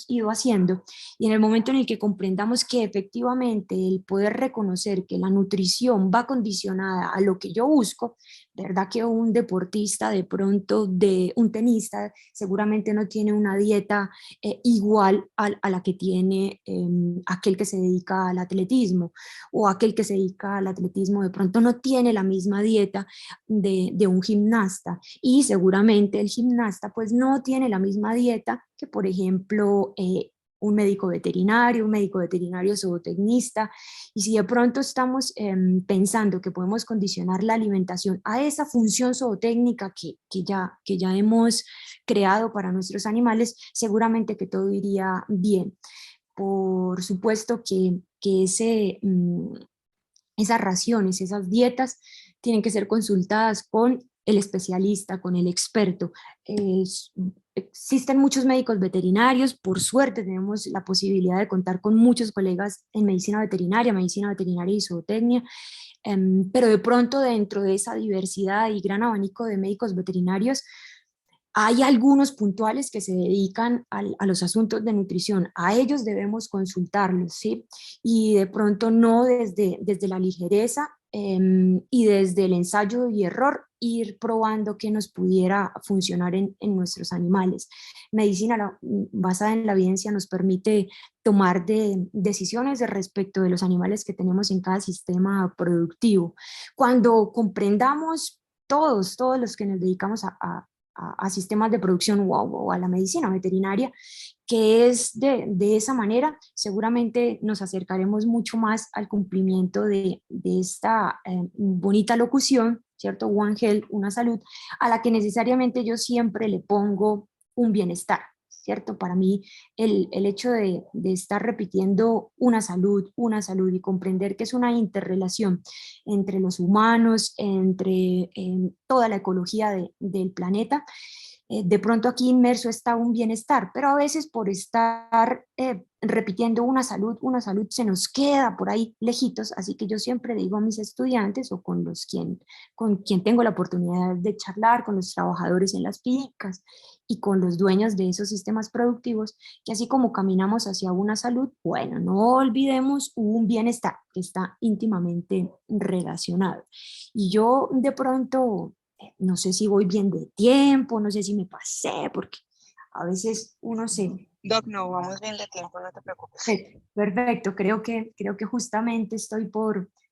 Speaker 2: ido haciendo, y en el momento en el que comprendamos que efectivamente el poder reconocer que la nutrición va condicionada a lo que yo busco, ¿verdad? Que un deportista de pronto, de un tenista, seguramente no tiene una dieta igual a la que tiene aquel que se dedica al atletismo, o aquel que se dedica al atletismo de pronto no tiene la misma dieta de un gimnasta, y seguramente el gimnasta pues no tiene la misma dieta que, por ejemplo, un médico veterinario zootecnista. Y si de pronto estamos pensando que podemos condicionar la alimentación a esa función zootécnica que ya hemos creado para nuestros animales, seguramente que todo iría bien. Por supuesto que esas raciones, esas dietas, tienen que ser consultadas con el especialista, con el experto. Existen muchos médicos veterinarios, por suerte tenemos la posibilidad de contar con muchos colegas en medicina veterinaria y zootecnia, pero de pronto dentro de esa diversidad y gran abanico de médicos veterinarios, hay algunos puntuales que se dedican a los asuntos de nutrición. A ellos debemos consultarlos, ¿sí? Y de pronto no desde la ligereza y desde el ensayo y error, ir probando qué nos pudiera funcionar en nuestros animales. Basada en la evidencia nos permite tomar decisiones respecto de los animales que tenemos en cada sistema productivo. Cuando comprendamos todos los que nos dedicamos a sistemas de producción o a la medicina veterinaria, que es de esa manera, seguramente nos acercaremos mucho más al cumplimiento de esta bonita locución, ¿cierto? One Health, una salud, a la que necesariamente yo siempre le pongo un bienestar, ¿cierto? Para mí el hecho de estar repitiendo una salud y comprender que es una interrelación entre los humanos, entre toda la ecología del planeta, de pronto aquí inmerso está un bienestar, pero a veces por estar repitiendo una salud se nos queda por ahí lejitos, así que yo siempre digo a mis estudiantes o con quien tengo la oportunidad de charlar, con los trabajadores en las fincas y con los dueños de esos sistemas productivos, que así como caminamos hacia una salud, bueno, no olvidemos un bienestar que está íntimamente relacionado. Y yo de pronto no sé si voy bien de tiempo, no sé si me pasé, porque a veces uno se...
Speaker 1: Doc, no, vamos bien de tiempo, no te preocupes.
Speaker 2: Perfecto, creo que justamente estoy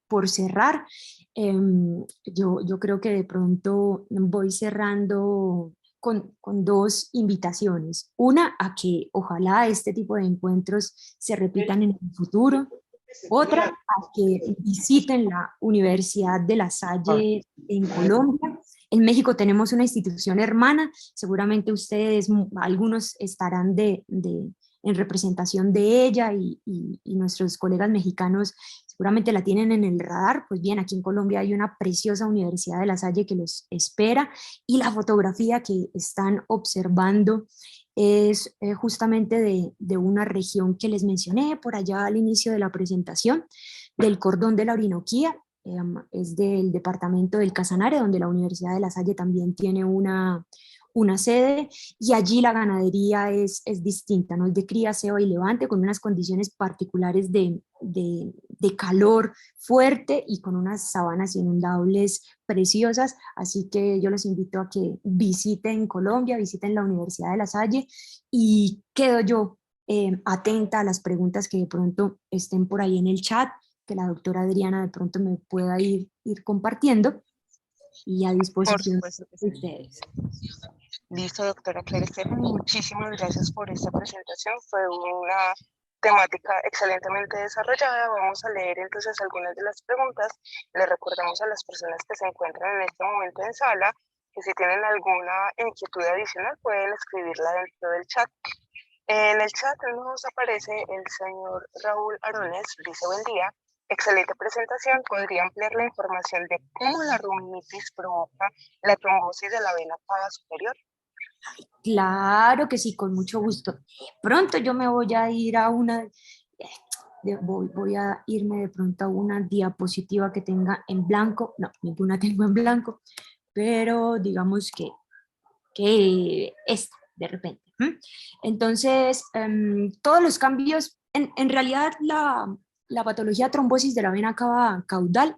Speaker 2: por cerrar, yo creo que de pronto voy cerrando con dos invitaciones. Una, a que ojalá este tipo de encuentros se repitan en el futuro. Otra, a que visiten la Universidad de La Salle en Colombia. En México tenemos una institución hermana, seguramente ustedes, algunos estarán en representación de ella y nuestros colegas mexicanos seguramente la tienen en el radar. Pues bien, aquí en Colombia hay una preciosa Universidad de La Salle que los espera, y la fotografía que están observando es justamente de una región que les mencioné por allá al inicio de la presentación, del Cordón de la Orinoquía. Es del departamento del Casanare, donde la Universidad de La Salle también tiene una sede, y allí la ganadería es distinta, ¿no? Es de cría, ceba y levante, con unas condiciones particulares de calor fuerte y con unas sabanas inundables preciosas. Así que yo los invito a que visiten Colombia, visiten la Universidad de La Salle, y quedo yo atenta a las preguntas que de pronto estén por ahí en el chat, que la doctora Adriana de pronto me pueda ir compartiendo, y a
Speaker 3: Por
Speaker 2: disposición
Speaker 3: supuesto que
Speaker 2: de
Speaker 3: sí.
Speaker 2: ustedes.
Speaker 3: Listo, doctora Claire Estefan, muchísimas gracias por esta presentación. Fue una temática excelentemente desarrollada. Vamos a leer entonces algunas de las preguntas. Le recordamos a las personas que se encuentran en este momento en sala que si tienen alguna inquietud adicional pueden escribirla dentro del chat. En el chat nos aparece el señor Raúl Arones, dice buen día. Excelente presentación. ¿Podría ampliar la información de cómo la ruminitis provoca la trombosis de la vena cava superior?
Speaker 2: Claro que sí, con mucho gusto. Pronto yo me voy a ir a voy a irme de pronto a una diapositiva que tenga en blanco. No, ninguna tengo en blanco, pero digamos que esta, de repente. Entonces, todos los cambios, en realidad la patología trombosis de la vena cava caudal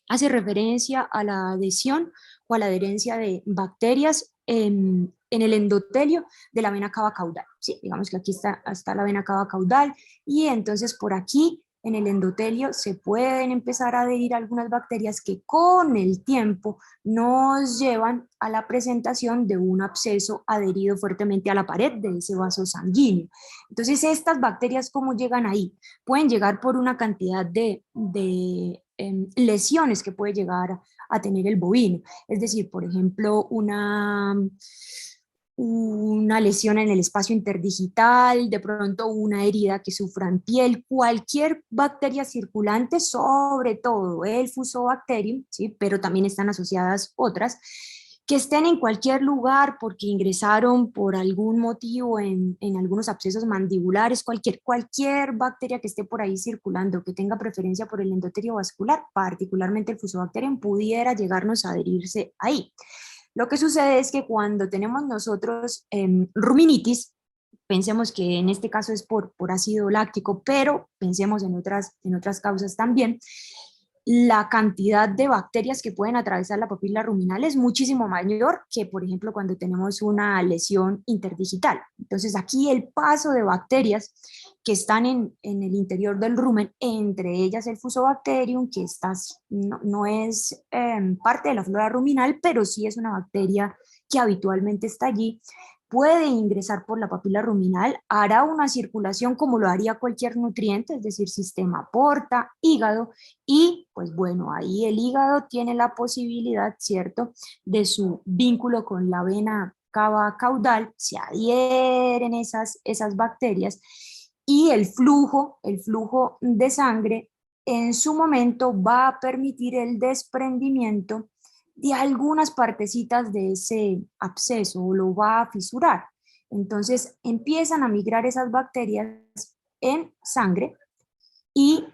Speaker 2: hace referencia a la adhesión o a la adherencia de bacterias en el endotelio de la vena cava caudal. Sí, digamos que aquí está la vena cava caudal, y entonces por aquí en el endotelio se pueden empezar a adherir algunas bacterias que con el tiempo nos llevan a la presentación de un absceso adherido fuertemente a la pared de ese vaso sanguíneo. Entonces, estas bacterias, ¿cómo llegan ahí? Pueden llegar por una cantidad de lesiones que puede llegar a tener el bovino. Es decir, por ejemplo, una lesión en el espacio interdigital, de pronto una herida que sufra en piel, cualquier bacteria circulante, sobre todo el Fusobacterium, ¿sí? Pero también están asociadas otras, que estén en cualquier lugar porque ingresaron por algún motivo en algunos abscesos mandibulares, cualquier bacteria que esté por ahí circulando, que tenga preferencia por el endotelio vascular, particularmente el Fusobacterium, pudiera llegarnos a adherirse ahí. Lo que sucede es que cuando tenemos nosotros ruminitis, pensemos que en este caso es por ácido láctico, pero pensemos en otras causas también, la cantidad de bacterias que pueden atravesar la papila ruminal es muchísimo mayor que, por ejemplo, cuando tenemos una lesión interdigital. Entonces, aquí el paso de bacterias que están en el interior del rumen, entre ellas el Fusobacterium, que no es parte de la flora ruminal, pero sí es una bacteria que habitualmente está allí, puede ingresar por la papila ruminal, hará una circulación como lo haría cualquier nutriente, es decir, sistema porta, hígado, y pues bueno, ahí el hígado tiene la posibilidad, ¿cierto?, de su vínculo con la vena cava caudal, se adhieren esas bacterias, y el flujo de sangre en su momento va a permitir el desprendimiento de algunas partecitas de ese absceso, o lo va a fisurar. Entonces empiezan a migrar esas bacterias en sangre y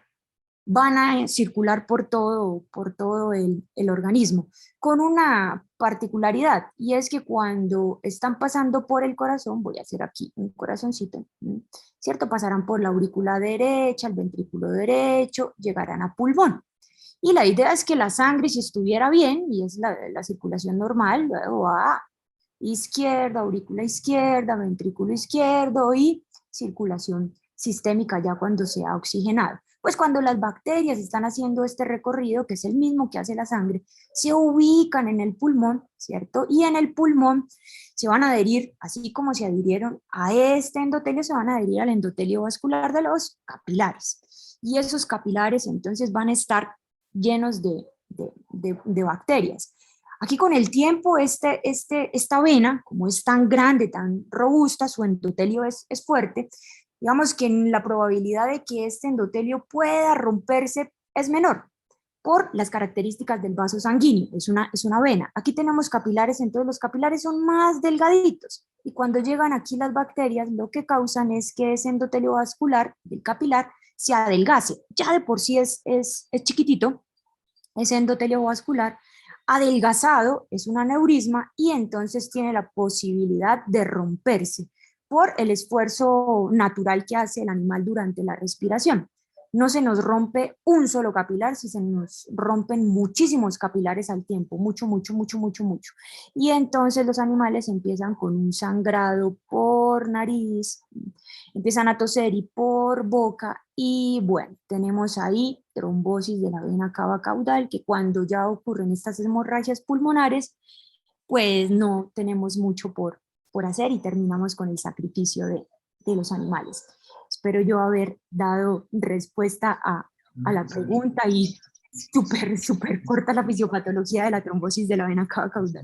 Speaker 2: van a circular por todo el organismo, con una particularidad, y es que cuando están pasando por el corazón, voy a hacer aquí un corazoncito, ¿cierto? Pasarán por la aurícula derecha, el ventrículo derecho, llegarán a pulmón. Y la idea es que la sangre, si estuviera bien, y es la circulación normal, luego va a izquierda, aurícula izquierda, ventrículo izquierdo y circulación sistémica ya cuando se ha oxigenado. Pues cuando las bacterias están haciendo este recorrido, que es el mismo que hace la sangre, se ubican en el pulmón, ¿cierto? Y en el pulmón se van a adherir, así como se adhirieron a este endotelio, se van a adherir al endotelio vascular de los capilares. Y esos capilares entonces van a estar llenos de bacterias. Aquí con el tiempo, esta vena, como es tan grande, tan robusta, su endotelio es fuerte, digamos que la probabilidad de que este endotelio pueda romperse es menor por las características del vaso sanguíneo, es una vena. Aquí tenemos capilares, entonces los capilares son más delgaditos y cuando llegan aquí las bacterias lo que causan es que ese endotelio vascular del capilar se adelgace. Ya de por sí es chiquitito, ese endotelio vascular adelgazado es un aneurisma y entonces tiene la posibilidad de romperse por el esfuerzo natural que hace el animal durante la respiración. No se nos rompe un solo capilar, si se nos rompen muchísimos capilares al tiempo, mucho. Y entonces los animales empiezan con un sangrado por nariz, empiezan a toser y por boca, y bueno, tenemos ahí trombosis de la vena cava caudal, que cuando ya ocurren estas hemorragias pulmonares, pues no tenemos mucho por hacer y terminamos con el sacrificio de los animales. Espero yo haber dado respuesta a la pregunta y súper corta la fisiopatología de la trombosis de la vena cava caudal.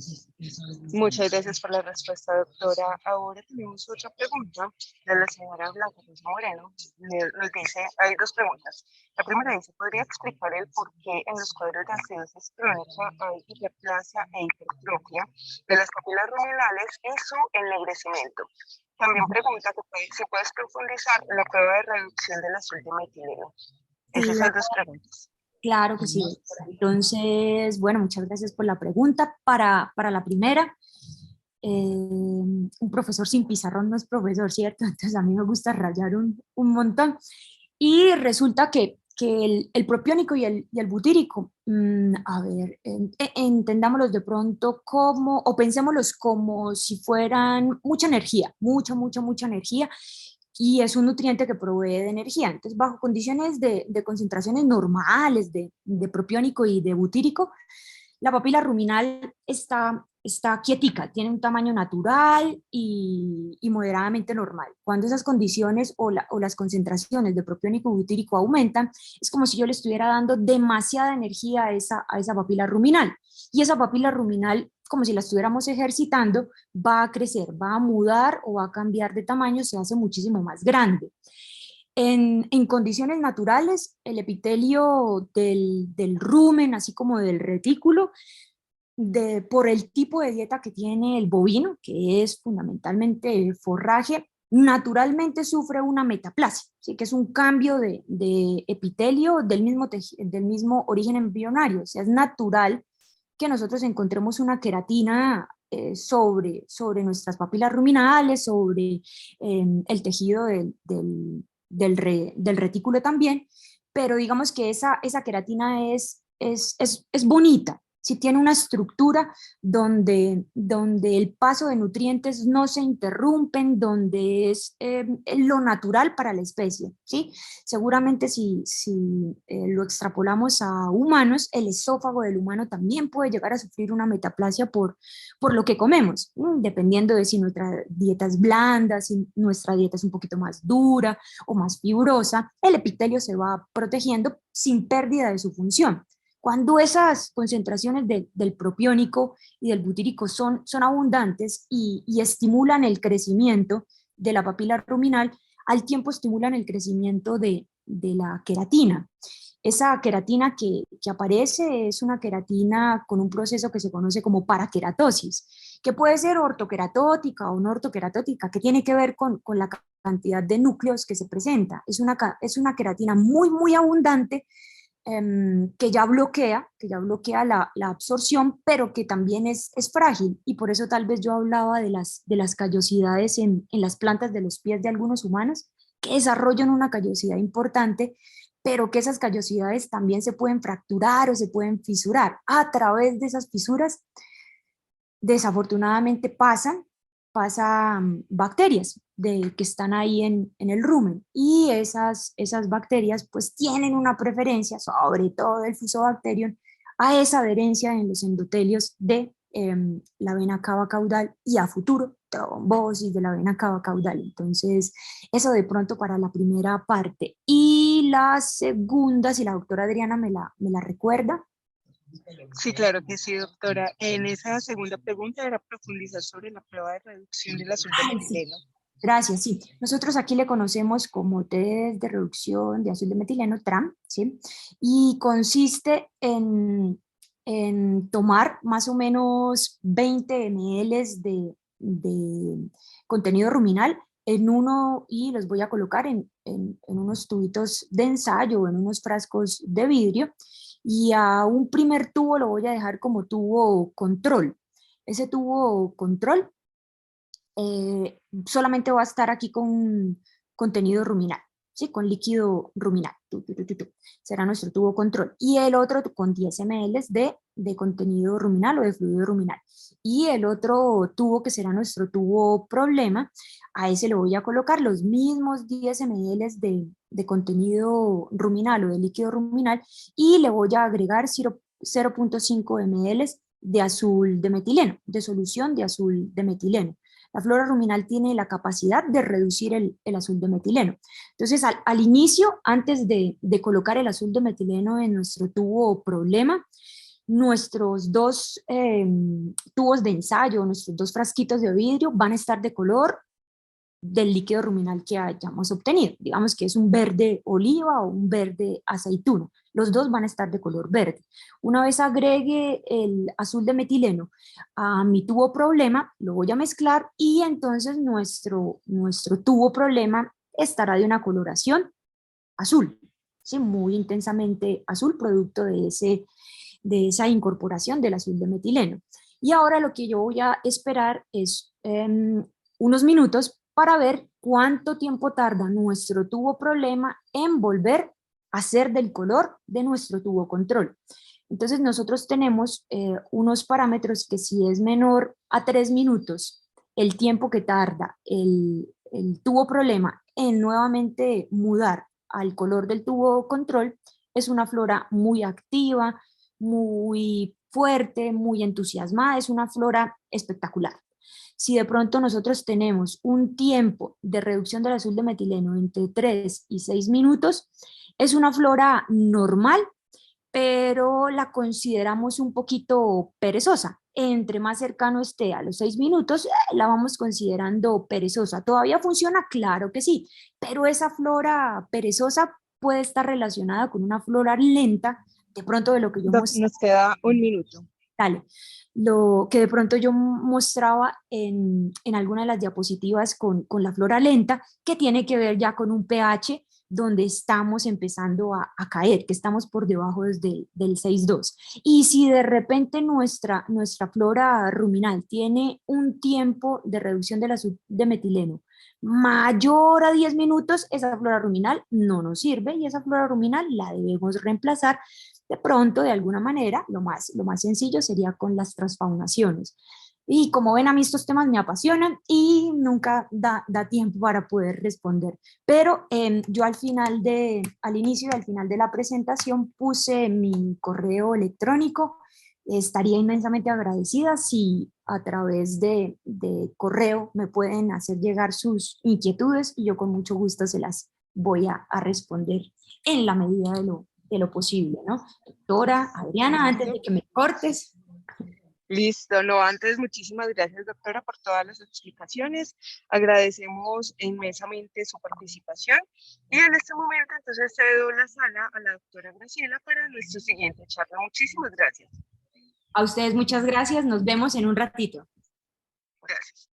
Speaker 3: Muchas gracias por la respuesta, doctora. Ahora tenemos otra pregunta de la señora Blanca Rosa Moreno. Nos dice, hay dos preguntas. La primera dice, ¿podría explicar el por qué en los cuadros de acidosis crónica hay hiperplasia e hipertrofia de las papilas ruminales y su ennegrecimiento? También pregunta si puedes profundizar la prueba de reducción del azul de metileno. Esas son dos preguntas.
Speaker 2: Claro que sí, doctora. Entonces, bueno, muchas gracias por la pregunta. Para la primera, un profesor sin pizarrón no es profesor, ¿cierto? Entonces a mí me gusta rayar un montón. Y resulta que el propiónico y el butírico, a ver, entendámoslos de pronto como, o pensémoslos como si fueran mucha energía, mucha energía, y es un nutriente que provee de energía. Entonces, bajo condiciones de concentraciones normales de propiónico y de butírico, la papila ruminal está quietica, tiene un tamaño natural y moderadamente normal. Cuando esas condiciones o las concentraciones de propiónico y butírico aumentan, es como si yo le estuviera dando demasiada energía a esa papila ruminal. Y esa papila ruminal, como si la estuviéramos ejercitando, va a crecer, va a mudar o va a cambiar de tamaño, se hace muchísimo más grande. En condiciones naturales, el epitelio del rumen, así como del retículo, por el tipo de dieta que tiene el bovino, que es fundamentalmente forraje, naturalmente sufre una metaplasia, ¿sí? Que es un cambio de epitelio del mismo origen embrionario. O sea, es natural que nosotros encontremos una queratina sobre nuestras papilas ruminales, sobre el tejido del retículo también, pero digamos que esa queratina es bonita, si tiene una estructura donde el paso de nutrientes no se interrumpen, donde es lo natural para la especie, ¿sí? Seguramente si lo extrapolamos a humanos, el esófago del humano también puede llegar a sufrir una metaplasia por lo que comemos, dependiendo de si nuestra dieta es blanda, si nuestra dieta es un poquito más dura o más fibrosa, el epitelio se va protegiendo sin pérdida de su función. Cuando esas concentraciones del propiónico y del butírico son abundantes y estimulan el crecimiento de la papila ruminal, al tiempo estimulan el crecimiento de la queratina. Esa queratina que aparece es una queratina con un proceso que se conoce como paraqueratosis, que puede ser ortoqueratótica o no ortoqueratótica, que tiene que ver con la cantidad de núcleos que se presenta. Es una queratina muy abundante, que ya bloquea la absorción, pero que también es frágil, y por eso tal vez yo hablaba de las callosidades en las plantas de los pies de algunos humanos, que desarrollan una callosidad importante, pero que esas callosidades también se pueden fracturar o se pueden fisurar. A través de esas fisuras, desafortunadamente pasan bacterias que están ahí en el rumen. Y esas bacterias pues tienen una preferencia, sobre todo el Fusobacterium, a esa adherencia en los endotelios de la vena cava caudal y a futuro trombosis de la vena cava caudal. Entonces, eso de pronto para la primera parte. Y la segunda, si la doctora Adriana me la recuerda.
Speaker 3: Sí, claro que sí, doctora. En esa segunda pregunta era profundizar sobre la prueba de reducción del azul de
Speaker 2: Ay, sí.
Speaker 3: metileno.
Speaker 2: Gracias, sí. Nosotros aquí le conocemos como test de reducción de azul de metileno, TRAM, ¿sí? Y consiste en tomar más o menos 20 ml de contenido ruminal en uno, y los voy a colocar en unos tubitos de ensayo o en unos frascos de vidrio, y a un primer tubo lo voy a dejar como tubo control. Ese tubo control solamente va a estar aquí con contenido ruminal, ¿sí? Con líquido ruminal. Será nuestro tubo control. Y el otro con 10 ml de contenido ruminal o de fluido ruminal. Y el otro tubo que será nuestro tubo problema, a ese le voy a colocar los mismos 10 ml de contenido ruminal o de líquido ruminal, y le voy a agregar 0.5 ml de azul de metileno, de solución de azul de metileno. La flora ruminal tiene la capacidad de reducir el azul de metileno. Entonces, al inicio, antes de colocar el azul de metileno en nuestro tubo problema, nuestros dos tubos de ensayo, nuestros dos frasquitos de vidrio van a estar de color del líquido ruminal que hayamos obtenido. Digamos que es un verde oliva o un verde aceituna. Los dos van a estar de color verde. Una vez agregue el azul de metileno a mi tubo problema, lo voy a mezclar, y entonces nuestro tubo problema estará de una coloración azul, ¿sí? Muy intensamente azul, producto de esa incorporación del azul de metileno. Y ahora lo que yo voy a esperar es unos minutos para ver cuánto tiempo tarda nuestro tubo problema en volver a ser del color de nuestro tubo control. Entonces nosotros tenemos unos parámetros que, si es menor a 3 minutos el tiempo que tarda el tubo problema en nuevamente mudar al color del tubo control, es una flora muy activa, muy fuerte, muy entusiasmada, es una flora espectacular. Si de pronto nosotros tenemos un tiempo de reducción del azul de metileno entre 3 y 6 minutos, es una flora normal, pero la consideramos un poquito perezosa. Entre más cercano esté a los 6 minutos, la vamos considerando perezosa. ¿Todavía funciona? Claro que sí, pero esa flora perezosa puede estar relacionada con una flora lenta, de pronto de lo que yo mostré.
Speaker 3: Nos queda un minuto.
Speaker 2: Dale. Lo que de pronto yo mostraba en alguna de las diapositivas con la flora lenta, que tiene que ver ya con un pH donde estamos empezando a caer, que estamos por debajo del 6,2. Y si de repente nuestra flora ruminal tiene un tiempo de reducción del azul de metileno mayor a 10 minutos, esa flora ruminal no nos sirve, y esa flora ruminal la debemos reemplazar de pronto, de alguna manera. Lo más sencillo sería con las transfaunaciones. Y como ven, a mí estos temas me apasionan y nunca da tiempo para poder responder. Pero yo al inicio y al final de la presentación puse mi correo electrónico. Estaría inmensamente agradecida si a través de correo me pueden hacer llegar sus inquietudes, y yo con mucho gusto se las voy a responder en la medida de lo posible, ¿no? Doctora Adriana, antes de que me cortes.
Speaker 3: Listo, no, antes muchísimas gracias, doctora, por todas las explicaciones. Agradecemos inmensamente su participación, y en este momento entonces cedo la sala a la doctora Graciela para nuestra siguiente charla. Muchísimas gracias.
Speaker 2: A ustedes muchas gracias, nos vemos en un ratito.
Speaker 3: Gracias.